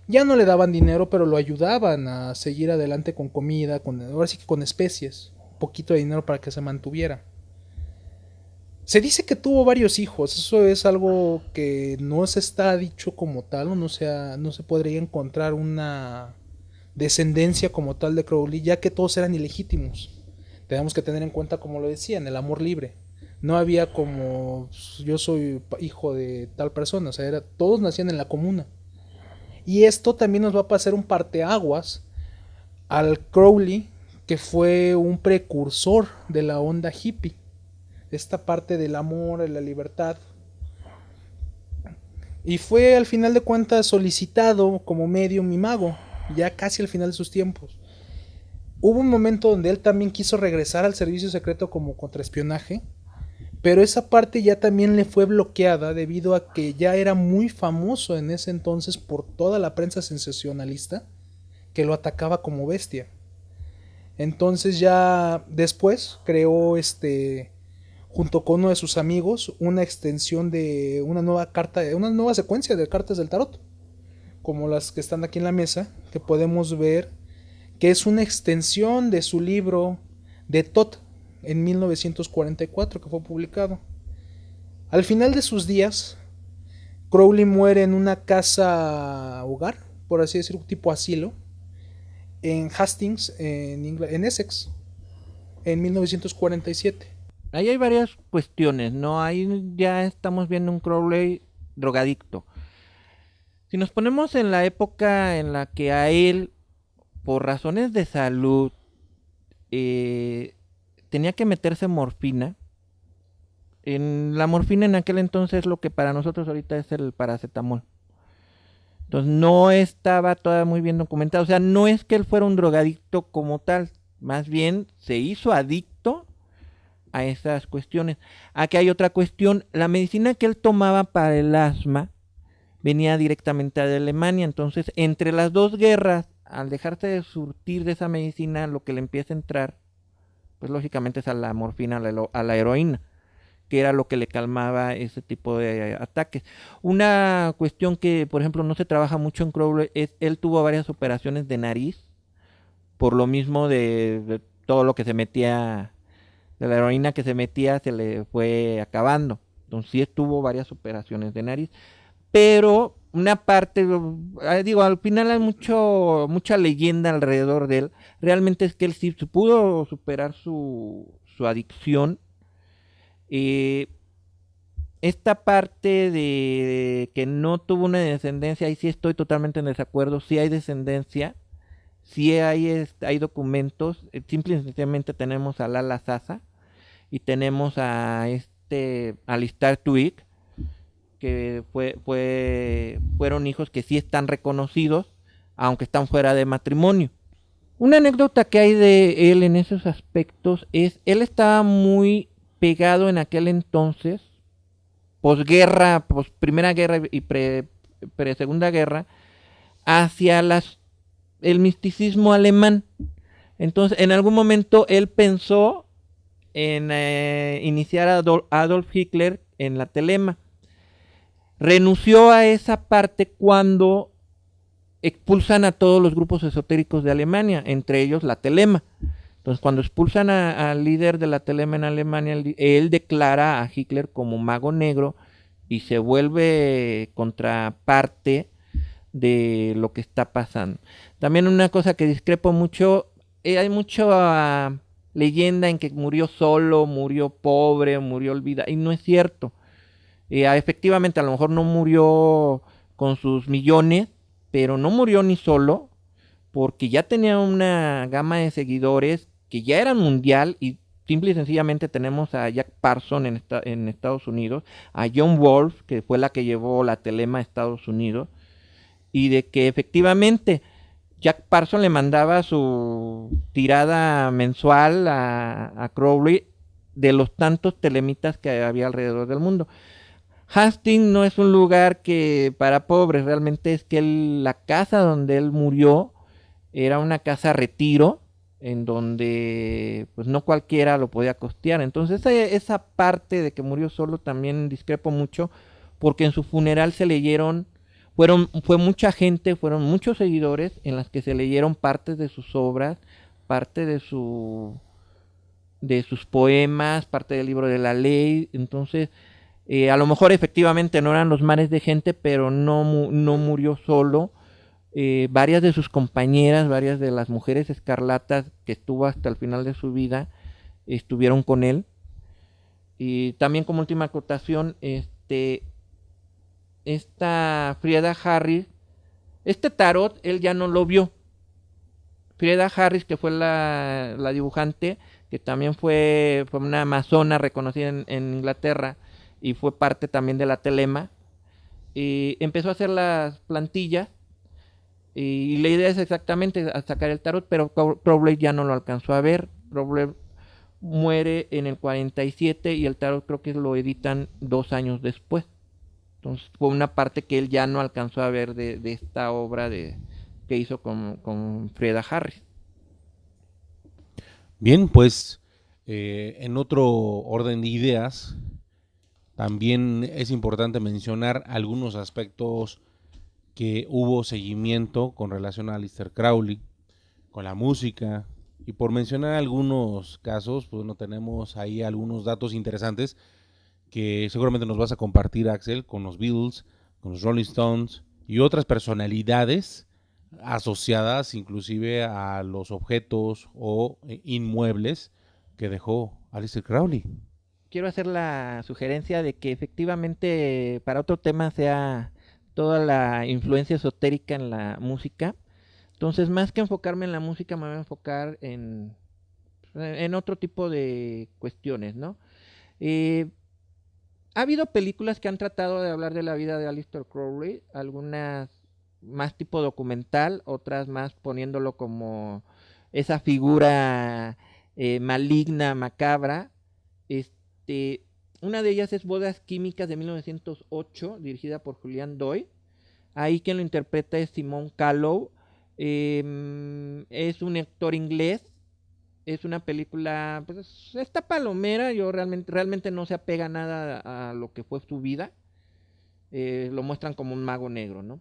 Ya no le daban dinero, pero lo ayudaban a seguir adelante con comida, ahora sí que con especies, un poquito de dinero para que se mantuviera. Se dice que tuvo varios hijos, eso es algo que no se está dicho como tal, o no se podría encontrar una descendencia como tal de Crowley, ya que todos eran ilegítimos. Tenemos que tener en cuenta, como lo decían, el amor libre. No había como yo soy hijo de tal persona, o sea, todos nacían en la comuna. Y esto también nos va a pasar un parteaguas al Crowley, que fue un precursor de la onda hippie. Esta parte del amor, de la libertad. Y fue al final de cuentas solicitado como medium y mago, ya casi al final de sus tiempos. Hubo un momento donde él también quiso regresar al servicio secreto como contraespionaje, pero esa parte ya también le fue bloqueada debido a que ya era muy famoso en ese entonces por toda la prensa sensacionalista que lo atacaba como bestia. Entonces ya después creó junto con uno de sus amigos una extensión de una nueva secuencia de cartas del tarot, como las que están aquí en la mesa, que podemos ver que es una extensión de su libro de Thoth en 1944 que fue publicado. Al final de sus días, Crowley muere en una casa hogar, por así decirlo, tipo asilo, en Hastings, en Essex, en 1947. Ahí hay varias cuestiones, ¿no? Ahí ya estamos viendo un Crowley drogadicto. Si nos ponemos en la época en la que a él, por razones de salud, tenía que meterse morfina. La morfina en aquel entonces lo que para nosotros ahorita es el paracetamol. Entonces no estaba todavía muy bien documentado. O sea, no es que él fuera un drogadicto como tal. Más bien se hizo adicto a esas cuestiones. Aquí hay otra cuestión. La medicina que él tomaba para el asma venía directamente de Alemania. Entonces, entre las dos guerras, al dejarse de surtir de esa medicina, lo que le empieza a entrar, pues lógicamente es a la morfina, a la heroína, que era lo que le calmaba ese tipo de ataques. Una cuestión que, por ejemplo, no se trabaja mucho en Crowley es, él tuvo varias operaciones de nariz, por lo mismo de todo lo que se metía, de la heroína que se metía, se le fue acabando. Entonces sí tuvo varias operaciones de nariz, pero una parte, digo, al final hay mucha leyenda alrededor de él. Realmente es que él sí pudo superar su adicción. Esta parte de que no tuvo una descendencia, ahí sí estoy totalmente en desacuerdo. Sí hay descendencia, sí hay documentos. Simple y sencillamente tenemos a Lala Sasa y tenemos a Alistair Twig, que fueron hijos que sí están reconocidos, aunque están fuera de matrimonio. Una anécdota que hay de él en esos aspectos es, él estaba muy pegado en aquel entonces, posguerra, primera guerra y pre-segunda guerra, hacia el misticismo alemán. Entonces, en algún momento él pensó en iniciar a Adolf Hitler en la telema. Renunció a esa parte cuando expulsan a todos los grupos esotéricos de Alemania, entre ellos la telema. Entonces, cuando expulsan al líder de la telema en Alemania, él declara a Hitler como mago negro y se vuelve contraparte de lo que está pasando. También una cosa que discrepo mucho, hay mucha leyenda en que murió solo, murió pobre, murió olvidado, y no es cierto. Efectivamente, a lo mejor no murió con sus millones, pero no murió ni solo, porque ya tenía una gama de seguidores que ya eran mundial, y simple y sencillamente tenemos a Jack Parsons en Estados Unidos, a John Wolf, que fue la que llevó la telema a Estados Unidos, y de que efectivamente Jack Parsons le mandaba su tirada mensual a Crowley de los tantos telemitas que había alrededor del mundo. Hastings no es un lugar que para pobres, realmente es que la casa donde él murió era una casa retiro, en donde pues no cualquiera lo podía costear. Entonces esa parte de que murió solo también discrepo mucho, porque en su funeral se leyeron, fue mucha gente, fueron muchos seguidores en las que se leyeron partes de sus obras, parte de sus poemas, parte del libro de la ley. Entonces a lo mejor efectivamente no eran los mares de gente, pero no murió solo. Varias de sus compañeras, varias de las mujeres escarlatas que estuvo hasta el final de su vida, estuvieron con él. Y también como última acotación, esta Frieda Harris, este tarot él ya no lo vio. Frieda Harris, que fue la dibujante, que también fue una amazona reconocida en Inglaterra, y fue parte también de la telema, y empezó a hacer las plantillas, y la idea es exactamente sacar el tarot, pero Crowley ya no lo alcanzó a ver. Crowley muere en el 47 y el tarot creo que lo editan 2 años después. Entonces fue una parte que él ya no alcanzó a ver de esta obra que hizo con Frieda Harris. Bien, pues en otro orden de ideas, también es importante mencionar algunos aspectos que hubo seguimiento con relación a Aleister Crowley, con la música, y por mencionar algunos casos, pues no tenemos ahí algunos datos interesantes que seguramente nos vas a compartir, Axel, con los Beatles, con los Rolling Stones y otras personalidades asociadas inclusive a los objetos o inmuebles que dejó Aleister Crowley. Quiero hacer la sugerencia de que efectivamente para otro tema sea toda la influencia esotérica en la música. Entonces, más que enfocarme en la música, me voy a enfocar en otro tipo de cuestiones, ¿no? Ha habido películas que han tratado de hablar de la vida de Aleister Crowley, algunas más tipo documental, otras más poniéndolo como esa figura maligna, macabra. Una de ellas es Bodas Químicas de 1908, dirigida por Julian Doyle. Ahí quien lo interpreta es Simon Callow. Es un actor inglés. Es una película, pues está palomera. Yo realmente no se apega nada a lo que fue su vida. Lo muestran como un mago negro, ¿no?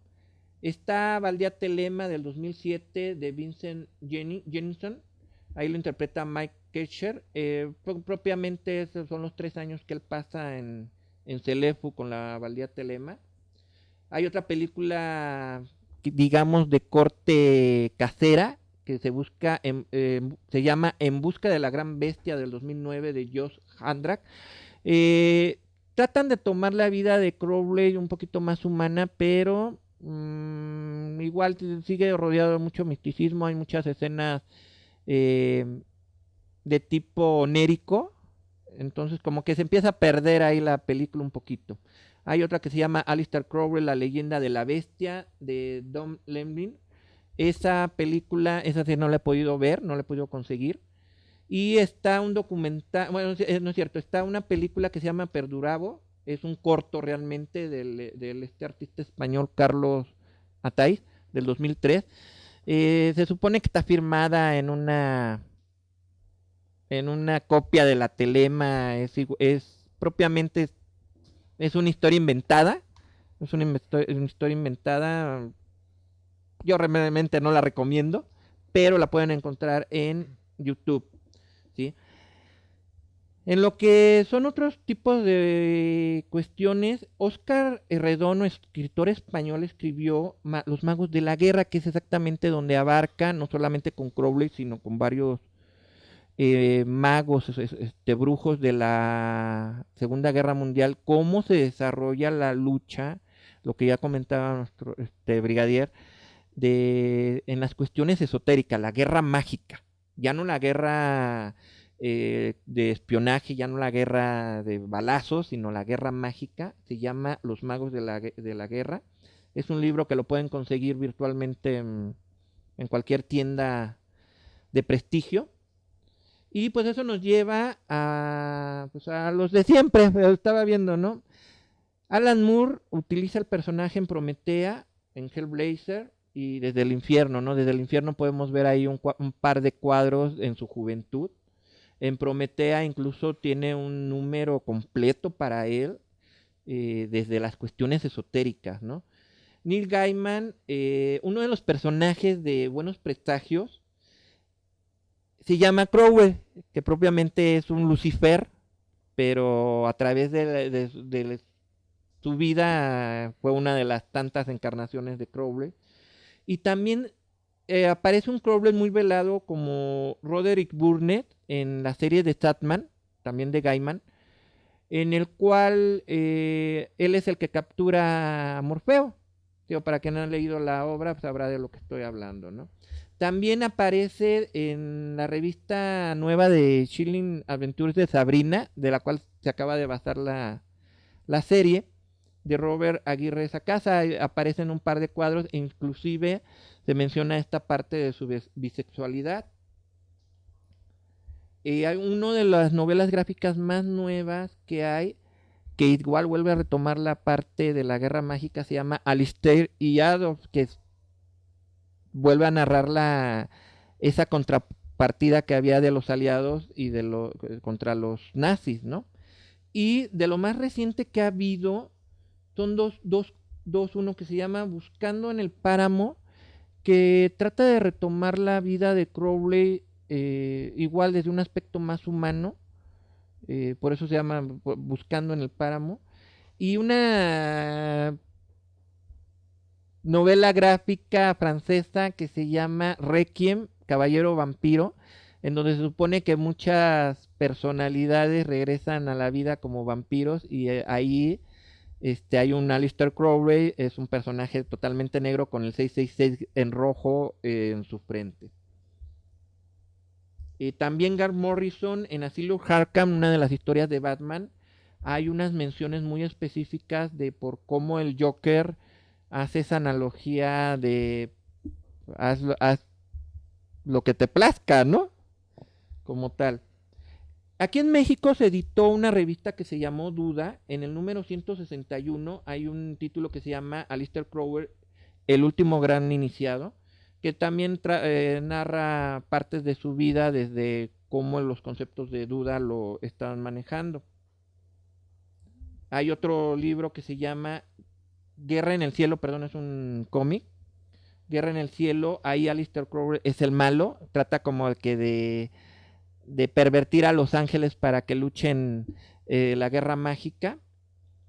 Está Valdía Telema del 2007 de Vincent Jennison. Ahí lo interpreta Mike Ketcher. Propiamente esos son los 3 años que él pasa en Celefu con la Valdía Telema. Hay otra película, digamos, de corte casera, que se llama En busca de la gran bestia del 2009 de Josh Handrak. Tratan de tomar la vida de Crowley un poquito más humana, pero igual sigue rodeado de mucho misticismo. Hay muchas escenas de tipo onérico, entonces como que se empieza a perder ahí la película un poquito. Hay otra que se llama Aleister Crowley, la leyenda de la bestia, de Don Lemlin. Esa película, esa sí no la he podido ver, no la he podido conseguir. Y está un documental, bueno, no es cierto, está una película que se llama Perdurabo, es un corto realmente del artista español Carlos Ataiz, del 2003. Se supone que está firmada en una copia de la telema, es propiamente, es una historia inventada, es una historia inventada. Yo realmente no la recomiendo, pero la pueden encontrar en YouTube, ¿sí? En lo que son otros tipos de cuestiones, Óscar Redondo, escritor español, escribió Los magos de la guerra, que es exactamente donde abarca, no solamente con Crowley, sino con varios magos, brujos de la Segunda Guerra Mundial, cómo se desarrolla la lucha, lo que ya comentaba nuestro brigadier, en las cuestiones esotéricas, la guerra mágica, ya no la guerra de espionaje, ya no la guerra de balazos, sino la guerra mágica. Se llama Los magos de la guerra. Es un libro que lo pueden conseguir virtualmente en cualquier tienda de prestigio. Y pues eso nos lleva pues a los de siempre. Estaba viendo, ¿no? Alan Moore utiliza el personaje en Prometea, en Hellblazer y desde el infierno, ¿no? Desde el infierno podemos ver ahí un par de cuadros en su juventud. En Prometea incluso tiene un número completo para él, desde las cuestiones esotéricas, ¿no? Neil Gaiman, uno de los personajes de Buenos Presagios, se llama Crowley, que propiamente es un Lucifer, pero a través de su vida fue una de las tantas encarnaciones de Crowley. Y también aparece un Crowley muy velado como Roderick Burnett en la serie de Statman, también de Gaiman, en el cual él es el que captura a Morfeo. Digo, para quien no ha leído la obra, sabrá de lo que estoy hablando, ¿no? También aparece en la revista nueva de Chilling Adventures de Sabrina, de la cual se acaba de basar la serie, de Robert Aguirre Sacasa. Aparecen un par de cuadros e inclusive se menciona esta parte de su bisexualidad. Hay una de las novelas gráficas más nuevas que hay, que igual vuelve a retomar la parte de la guerra mágica, se llama Alistair y Adolf, que vuelve a narrar esa contrapartida que había de los aliados y contra los nazis, ¿no? Y de lo más reciente que ha habido son uno que se llama Buscando en el Páramo, que trata de retomar la vida de Crowley, igual desde un aspecto más humano, por eso se llama Buscando en el Páramo, y una novela gráfica francesa que se llama Requiem, Caballero Vampiro, en donde se supone que muchas personalidades regresan a la vida como vampiros, y ahí hay un Aleister Crowley, es un personaje totalmente negro con el 666 en rojo en su frente. También Grant Morrison en Asylum Arkham, una de las historias de Batman, hay unas menciones muy específicas de por cómo el Joker hace esa analogía de haz lo que te plazca, ¿no? Como tal. Aquí en México se editó una revista que se llamó Duda. En el número 161 hay un título que se llama Aleister Crowley, el último gran iniciado, que también narra partes de su vida desde cómo los conceptos de Duda lo estaban manejando. Hay otro libro que se llama Guerra en el Cielo, perdón, es un cómic. Guerra en el Cielo, ahí Aleister Crowley es el malo, trata como que de pervertir a los ángeles para que luchen la guerra mágica.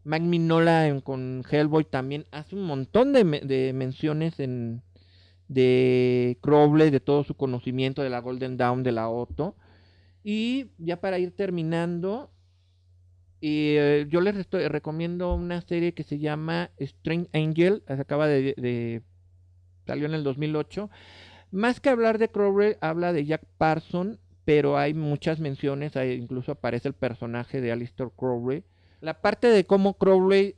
Mike Mignola con Hellboy también hace un montón de menciones de Crowley, de todo su conocimiento de la Golden Dawn, de la Otto. Y ya para ir terminando, yo les recomiendo una serie que se llama Strange Angel, acaba salió en el 2008. Más que hablar de Crowley, habla de Jack Parson, pero hay muchas menciones, incluso aparece el personaje de Aleister Crowley. La parte de cómo Crowley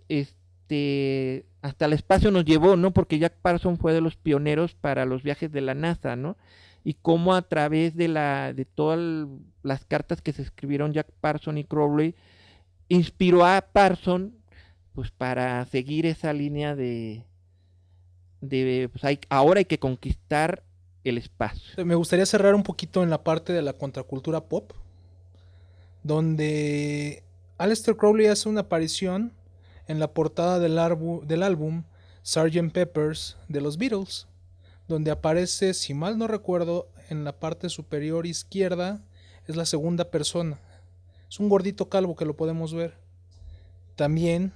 hasta el espacio nos llevó, ¿no? Porque Jack Parson fue de los pioneros para los viajes de la NASA, ¿no? Y cómo a través de todas las cartas que se escribieron Jack Parson y Crowley, inspiró a Parson pues para seguir esa línea pues ahora hay que conquistar el espacio. Me gustaría cerrar un poquito en la parte de la contracultura pop, donde Aleister Crowley hace una aparición en la portada del álbum Sgt. Pepper's de los Beatles, donde aparece, si mal no recuerdo, en la parte superior izquierda, es la segunda persona. Es un gordito calvo que lo podemos ver. También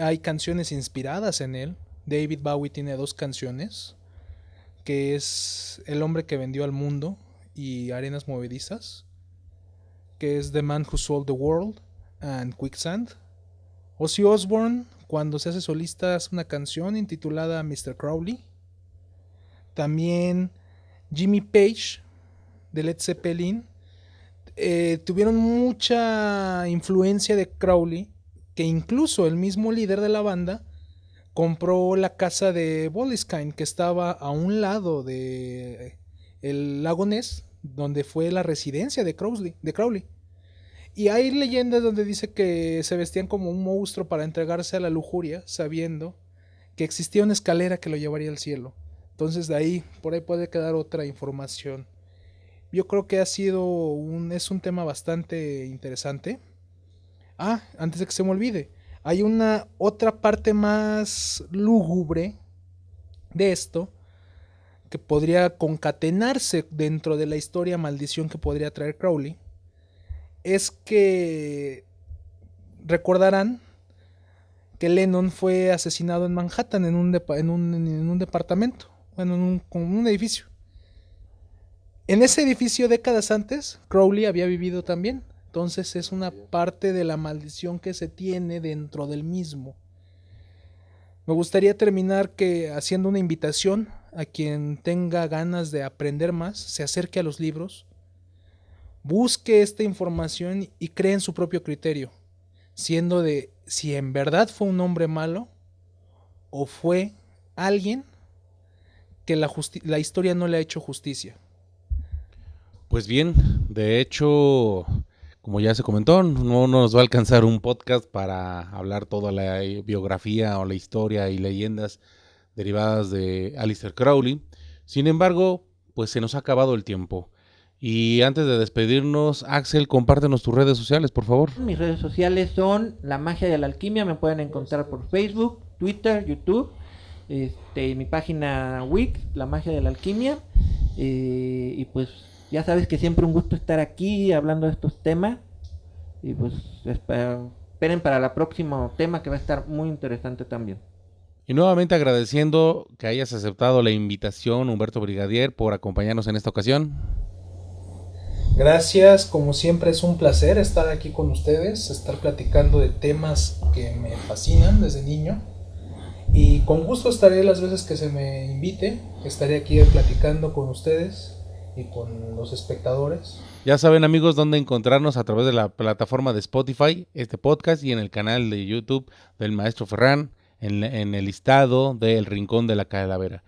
hay canciones inspiradas en él. David Bowie tiene 2 canciones, que es El hombre que vendió al mundo y Arenas movedizas, que es The Man Who Sold the World and Quicksand. Ozzy Osbourne, cuando se hace solista, hace una canción intitulada Mr. Crowley. También Jimmy Page de Led Zeppelin tuvieron mucha influencia de Crowley, que incluso el mismo líder de la banda compró la casa de Boleskine, que estaba a un lado de el lago Ness, donde fue la residencia de Crowley. Y hay leyendas donde dice que se vestían como un monstruo para entregarse a la lujuria, sabiendo que existía una escalera que lo llevaría al cielo. Entonces por ahí puede quedar otra información. Yo creo que es un tema bastante interesante. Antes de que se me olvide, hay una otra parte más lúgubre de esto que podría concatenarse dentro de la historia maldición que podría traer Crowley. Es que recordarán que Lennon fue asesinado en Manhattan en un departamento, bueno, en un edificio. En ese edificio décadas antes, Crowley había vivido también. Entonces es una parte de la maldición que se tiene dentro del mismo. Me gustaría terminar haciendo una invitación a quien tenga ganas de aprender más, se acerque a los libros, busque esta información y cree en su propio criterio, siendo de si en verdad fue un hombre malo o fue alguien que la historia no le ha hecho justicia. Pues bien, de hecho, como ya se comentó, no nos va a alcanzar un podcast para hablar toda la biografía o la historia y leyendas derivadas de Aleister Crowley. Sin embargo, pues se nos ha acabado el tiempo. Y antes de despedirnos, Axel, compártenos tus redes sociales, por favor. Mis redes sociales son La Magia de la Alquimia. Me pueden encontrar por Facebook, Twitter, YouTube. Mi página Wix, La Magia de la Alquimia. Y pues ya sabes que siempre un gusto estar aquí hablando de estos temas. Y pues esperen para el próximo tema, que va a estar muy interesante también. Y nuevamente agradeciendo que hayas aceptado la invitación, Humberto Brigadier, por acompañarnos en esta ocasión. Gracias, como siempre es un placer estar aquí con ustedes, estar platicando de temas que me fascinan desde niño. Y con gusto estaré las veces que se me invite, estaré aquí platicando con ustedes y con los espectadores. Ya saben, amigos, dónde encontrarnos a través de la plataforma de Spotify, este podcast, y en el canal de YouTube del Maestro Ferran, en el listado del Rincón de la Calavera.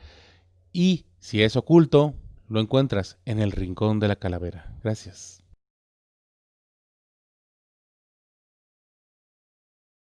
Y si es oculto, lo encuentras en el Rincón de la Calavera. Gracias.